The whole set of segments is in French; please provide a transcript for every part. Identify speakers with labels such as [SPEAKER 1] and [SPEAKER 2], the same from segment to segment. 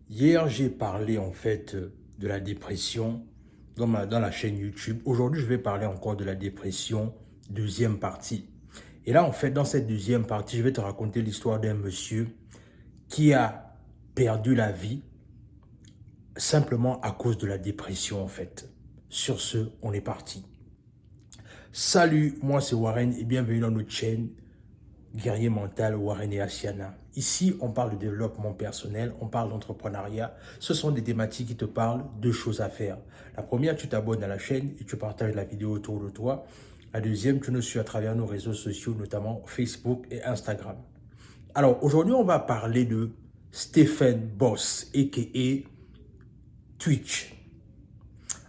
[SPEAKER 1] Hier, j'ai parlé en fait de la dépression dans la chaîne YouTube. Aujourd'hui, je vais parler encore de la dépression, deuxième partie. Et là, en fait, dans cette deuxième partie, je vais te raconter l'histoire d'un monsieur qui a perdu la vie simplement à cause de la dépression en fait. Sur ce, on est parti. Salut, moi c'est Warren et bienvenue dans notre chaîne Guerrier mental, Warren et Asiana. Ici, on parle de développement personnel, on parle d'entrepreneuriat. Ce sont des thématiques qui te parlent de choses à faire. La première, tu t'abonnes à la chaîne et tu partages la vidéo autour de toi. La deuxième, tu nous suis à travers nos réseaux sociaux, notamment Facebook et Instagram. Alors, aujourd'hui, on va parler de Stephen Boss, a.k.a. Twitch.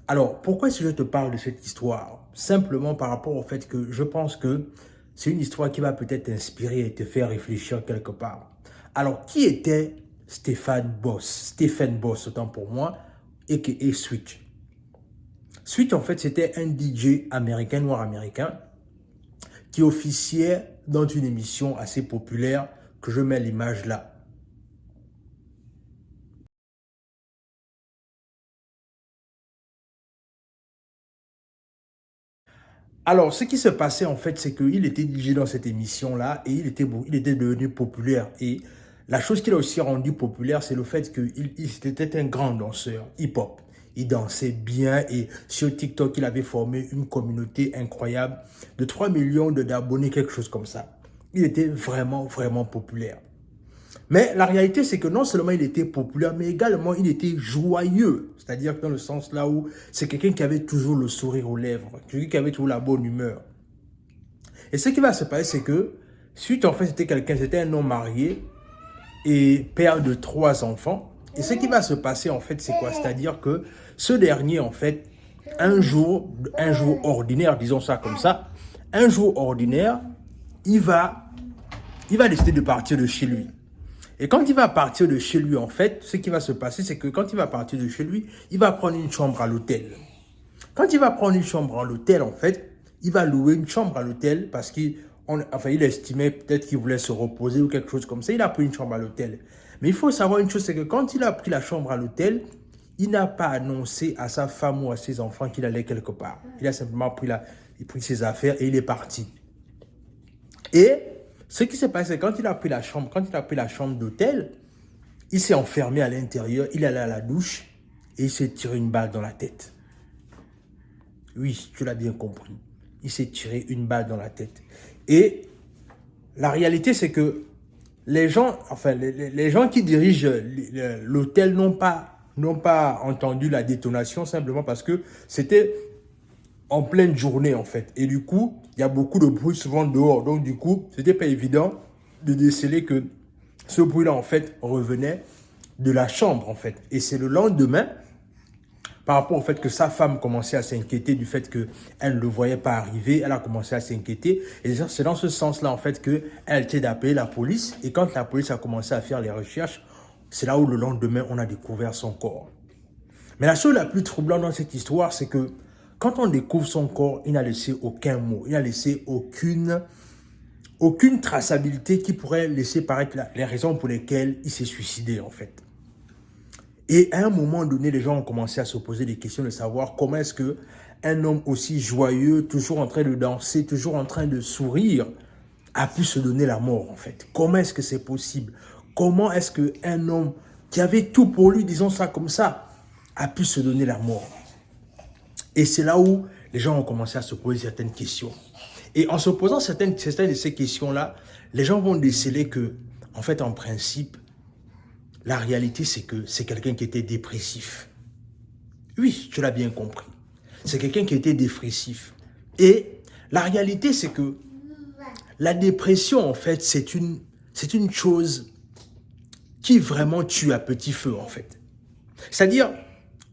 [SPEAKER 1] Alors, pourquoi est-ce que je te parle de cette histoire? Simplement par rapport au fait que je pense que c'est une histoire qui va peut-être t'inspirer et te faire réfléchir quelque part. Alors, qui était Stephen Boss? Stephen Boss, autant pour moi, a.k.a. Switch. Switch, en fait, c'était un DJ américain, noir américain, qui officiait dans une émission assez populaire que je mets l'image là. Alors, ce qui se passait en fait, c'est qu'il était DJ dans cette émission-là et il était devenu populaire. Et la chose qui l'a aussi rendu populaire, c'est le fait qu'il était un grand danseur hip-hop. Il dansait bien et sur TikTok, il avait formé une communauté incroyable de 3 millions d'abonnés, quelque chose comme ça. Il était vraiment, vraiment populaire. Mais la réalité, c'est que non seulement il était populaire, mais également il était joyeux. C'est-à-dire dans le sens là où c'est quelqu'un qui avait toujours le sourire aux lèvres, quelqu'un qui avait toujours la bonne humeur. Et ce qui va se passer, c'est que suite en fait, c'était un homme marié et père de 3 enfants. Et ce qui va se passer en fait, c'est quoi? C'est-à-dire que ce dernier en fait, un jour ordinaire, disons ça comme ça, un jour ordinaire, il va décider de partir de chez lui. Et quand il va partir de chez lui, en fait, ce qui va se passer, c'est que quand il va partir de chez lui, il va prendre une chambre à l'hôtel. Quand il va prendre une chambre à l'hôtel, en fait, il va louer une chambre à l'hôtel parce qu'il estimait peut-être qu'il voulait se reposer ou quelque chose comme ça. Il a pris une chambre à l'hôtel. Mais il faut savoir une chose, c'est que quand il a pris la chambre à l'hôtel, il n'a pas annoncé à sa femme ou à ses enfants qu'il allait quelque part. Il a simplement pris ses affaires et il est parti. Et ce qui s'est passé, c'est quand il a pris la chambre d'hôtel, il s'est enfermé à l'intérieur, il est allé à la douche et il s'est tiré une balle dans la tête. Oui, tu l'as bien compris. Il s'est tiré une balle dans la tête. Et la réalité, c'est que les gens qui dirigent l'hôtel n'ont pas entendu la détonation simplement parce que c'était en pleine journée en fait. Et du coup, il y a beaucoup de bruit souvent dehors. Donc du coup, c'était pas évident de déceler que ce bruit-là en fait revenait de la chambre en fait. Et c'est le lendemain, par rapport au fait que sa femme commençait à s'inquiéter du fait qu'elle ne le voyait pas arriver, elle a commencé à s'inquiéter. Et c'est dans ce sens-là en fait qu'elle a été d'appeler la police. Et quand la police a commencé à faire les recherches, c'est là où le lendemain, on a découvert son corps. Mais la chose la plus troublante dans cette histoire, c'est que quand on découvre son corps, il n'a laissé aucun mot, il n'a laissé aucune traçabilité qui pourrait laisser paraître les raisons pour lesquelles il s'est suicidé en fait. Et à un moment donné, les gens ont commencé à se poser des questions de savoir comment est-ce qu'un homme aussi joyeux, toujours en train de danser, toujours en train de sourire, a pu se donner la mort en fait. Comment est-ce que c'est possible? Comment est-ce qu'un homme qui avait tout pour lui, disons ça comme ça, a pu se donner la mort? Et c'est là où les gens ont commencé à se poser certaines questions. Et en se posant certaines de ces questions-là, les gens vont déceler que, en fait, en principe, la réalité, c'est que c'est quelqu'un qui était dépressif. Oui, tu l'as bien compris. C'est quelqu'un qui était dépressif. Et la réalité, c'est que la dépression, en fait, c'est une chose qui vraiment tue à petit feu, en fait. C'est-à-dire,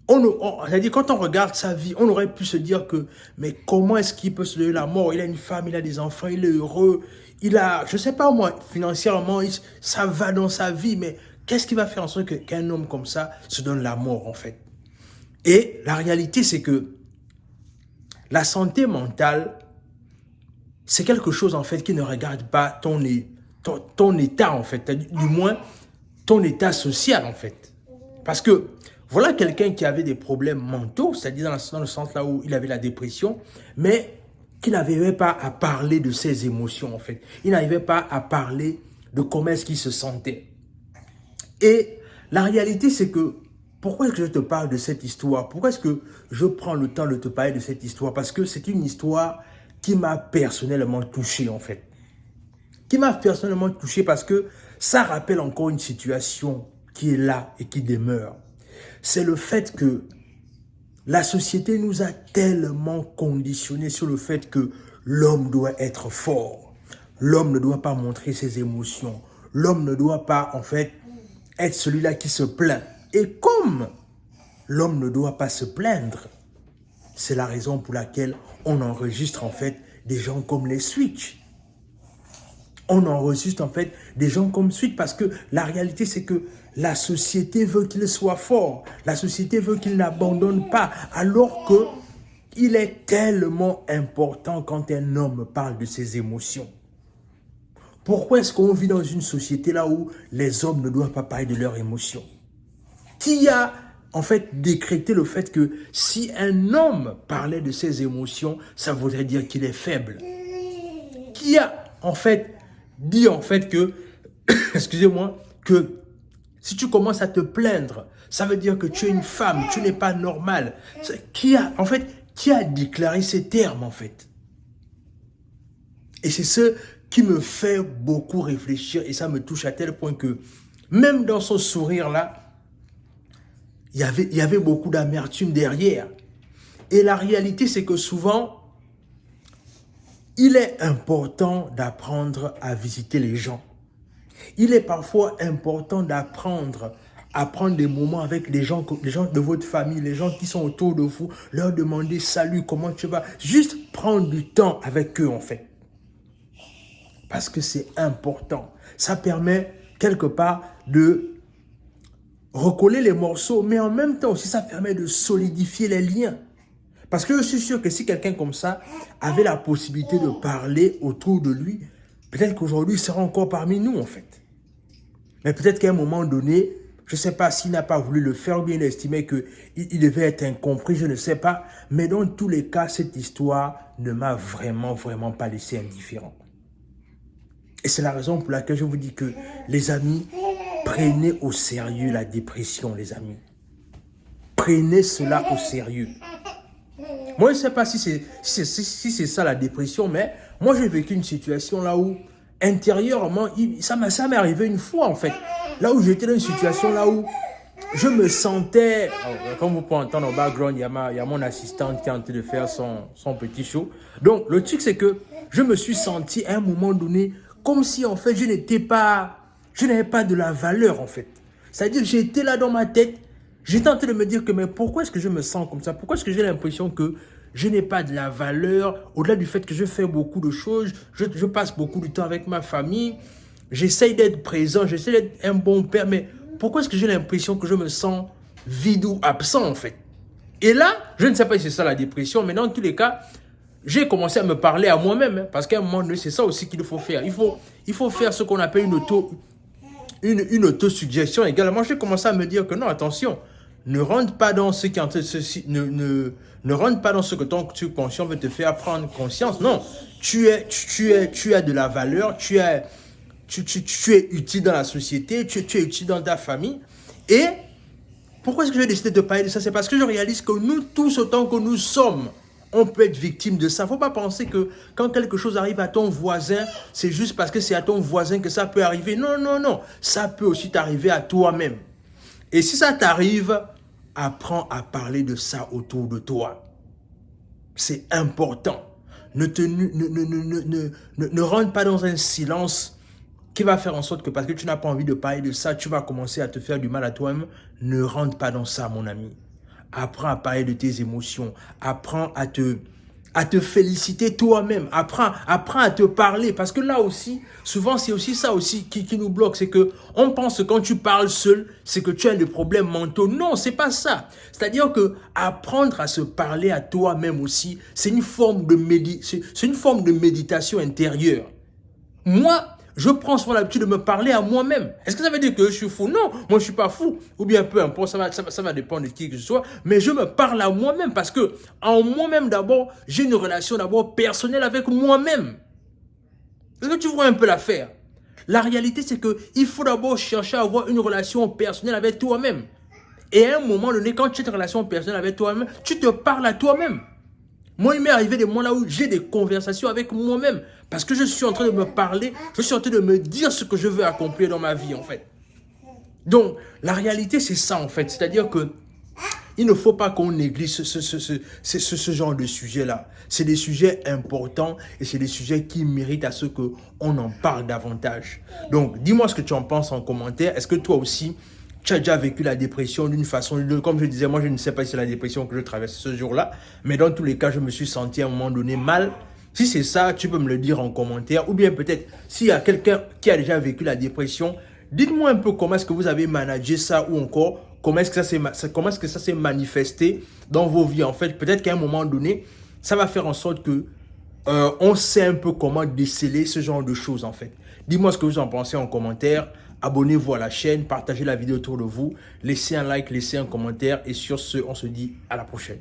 [SPEAKER 1] quand on regarde sa vie, on aurait pu se dire que, mais comment est-ce qu'il peut se donner la mort? Il a une femme, il a des enfants, il est heureux, il a, je sais pas moi, financièrement, ça va dans sa vie, mais qu'est-ce qui va faire en sorte qu'un homme comme ça se donne la mort, en fait? Et la réalité, c'est que la santé mentale, c'est quelque chose, en fait, qui ne regarde pas ton état, en fait, du moins, ton état social, en fait. Parce que voilà quelqu'un qui avait des problèmes mentaux, c'est-à-dire dans le sens là où il avait la dépression, mais qui n'arrivait pas à parler de ses émotions en fait. Il n'arrivait pas à parler de comment est-ce qu'il se sentait. Et la réalité c'est que, pourquoi est-ce que je te parle de cette histoire? Pourquoi est-ce que je prends le temps de te parler de cette histoire? Parce que c'est une histoire qui m'a personnellement touché en fait. Qui m'a personnellement touché parce que ça rappelle encore une situation qui est là et qui demeure. C'est le fait que la société nous a tellement conditionnés sur le fait que l'homme doit être fort. L'homme ne doit pas montrer ses émotions. L'homme ne doit pas, en fait, être celui-là qui se plaint. Et comme l'homme ne doit pas se plaindre, c'est la raison pour laquelle on enregistre, en fait, des gens comme les Switch. On enregistre, en fait, des gens comme Switch parce que la réalité, c'est que la société veut qu'il soit fort. La société veut qu'il n'abandonne pas. Alors que il est tellement important quand un homme parle de ses émotions. Pourquoi est-ce qu'on vit dans une société là où les hommes ne doivent pas parler de leurs émotions? Qui a en fait décrété le fait que si un homme parlait de ses émotions, ça voudrait dire qu'il est faible? Qui a en fait dit en fait que, excusez-moi, que si tu commences à te plaindre, ça veut dire que tu es une femme, tu n'es pas normal. Qui a déclaré ces termes en fait? Et c'est ce qui me fait beaucoup réfléchir et ça me touche à tel point que même dans son sourire là, il y avait beaucoup d'amertume derrière. Et la réalité c'est que souvent, il est important d'apprendre à visiter les gens. Il est parfois important d'apprendre à prendre des moments avec les gens de votre famille, les gens qui sont autour de vous, leur demander salut, comment tu vas? Juste prendre du temps avec eux en fait. Parce que c'est important. Ça permet quelque part de recoller les morceaux, mais en même temps aussi ça permet de solidifier les liens. Parce que je suis sûr que si quelqu'un comme ça avait la possibilité de parler autour de lui, peut-être qu'aujourd'hui il sera encore parmi nous en fait. Mais peut-être qu'à un moment donné, je ne sais pas s'il n'a pas voulu le faire ou bien il estimait qu'il devait être incompris, je ne sais pas. Mais dans tous les cas, cette histoire ne m'a vraiment pas laissé indifférent. Et c'est la raison pour laquelle je vous dis que, les amis, prenez au sérieux la dépression, les amis. Prenez cela au sérieux. Moi, je ne sais pas si c'est ça la dépression, mais moi, j'ai vécu une situation là où, intérieurement, ça m'est arrivé une fois, en fait. Là où j'étais dans une situation là où je me sentais, comme vous pouvez entendre au background, il y a mon assistante qui est en train de faire son petit show. Donc, le truc, c'est que je me suis senti à un moment donné comme si, en fait, je n'avais pas de la valeur, en fait. C'est-à-dire, j'étais là dans ma tête, j'étais en train de me dire que, mais pourquoi est-ce que je me sens comme ça? Pourquoi est-ce que j'ai l'impression que je n'ai pas de la valeur, au-delà du fait que je fais beaucoup de choses, je passe beaucoup de temps avec ma famille, j'essaye d'être présent, j'essaie d'être un bon père, mais pourquoi est-ce que j'ai l'impression que je me sens vide ou absent, en fait? Et là, je ne sais pas si c'est ça la dépression, mais dans tous les cas, j'ai commencé à me parler à moi-même, hein, parce qu'à un moment donné, c'est ça aussi qu'il faut faire. Il faut faire ce qu'on appelle une autosuggestion également. J'ai commencé à me dire que non, attention, ne rentre pas dans ce qui ne rentre pas dans ce que ton subconscient veut te faire prendre conscience. Non, tu as de la valeur, tu es utile dans la société, tu es utile dans ta famille. Et pourquoi est-ce que j'ai décidé de parler de ça? C'est parce que je réalise que nous tous, autant que nous sommes, on peut être victime de ça. Il ne faut pas penser que quand quelque chose arrive à ton voisin, c'est juste parce que c'est à ton voisin que ça peut arriver. Non, non, non. Ça peut aussi t'arriver à toi-même. Et si ça t'arrive, apprends à parler de ça autour de toi. C'est important. Ne rentre pas dans un silence qui va faire en sorte que parce que tu n'as pas envie de parler de ça, tu vas commencer à te faire du mal à toi-même. Ne rentre pas dans ça, mon ami. Apprends à parler de tes émotions. Apprends à te féliciter toi-même. Apprends à te parler. Parce que là aussi, souvent, c'est aussi ça aussi qui nous bloque. C'est que on pense que quand tu parles seul, c'est que tu as des problèmes mentaux. Non, c'est pas ça. C'est-à-dire que apprendre à se parler à toi-même aussi, c'est une forme de méditation intérieure. Moi, je prends souvent l'habitude de me parler à moi-même. Est-ce que ça veut dire que je suis fou? Non, moi je ne suis pas fou. Ou bien peu importe, ça va dépendre de qui que je sois. Mais je me parle à moi-même parce que en moi-même d'abord, j'ai une relation d'abord personnelle avec moi-même. Est-ce que tu vois un peu l'affaire? La réalité, c'est qu'il faut d'abord chercher à avoir une relation personnelle avec toi-même. Et à un moment donné, quand tu as une relation personnelle avec toi-même, tu te parles à toi-même. Moi, il m'est arrivé des moments là où j'ai des conversations avec moi-même. Parce que je suis en train de me parler, je suis en train de me dire ce que je veux accomplir dans ma vie, en fait. Donc, la réalité, c'est ça, en fait. C'est-à-dire que il ne faut pas qu'on néglige ce genre de sujet-là. C'est des sujets importants et c'est des sujets qui méritent à ce qu'on en parle davantage. Donc, dis-moi ce que tu en penses en commentaire. Est-ce que toi aussi, tu as déjà vécu la dépression d'une façon, comme je disais, moi je ne sais pas si c'est la dépression que je traverse ce jour-là, mais dans tous les cas, je me suis senti à un moment donné mal. Si c'est ça, tu peux me le dire en commentaire. Ou bien peut-être, s'il y a quelqu'un qui a déjà vécu la dépression, dites-moi un peu comment est-ce que vous avez managé ça ou encore comment est-ce que ça s'est manifesté dans vos vies. En fait, peut-être qu'à un moment donné, ça va faire en sorte que on sait un peu comment déceler ce genre de choses en fait. Dis-moi ce que vous en pensez en commentaire. Abonnez-vous à la chaîne, partagez la vidéo autour de vous, laissez un like, laissez un commentaire et sur ce, on se dit à la prochaine.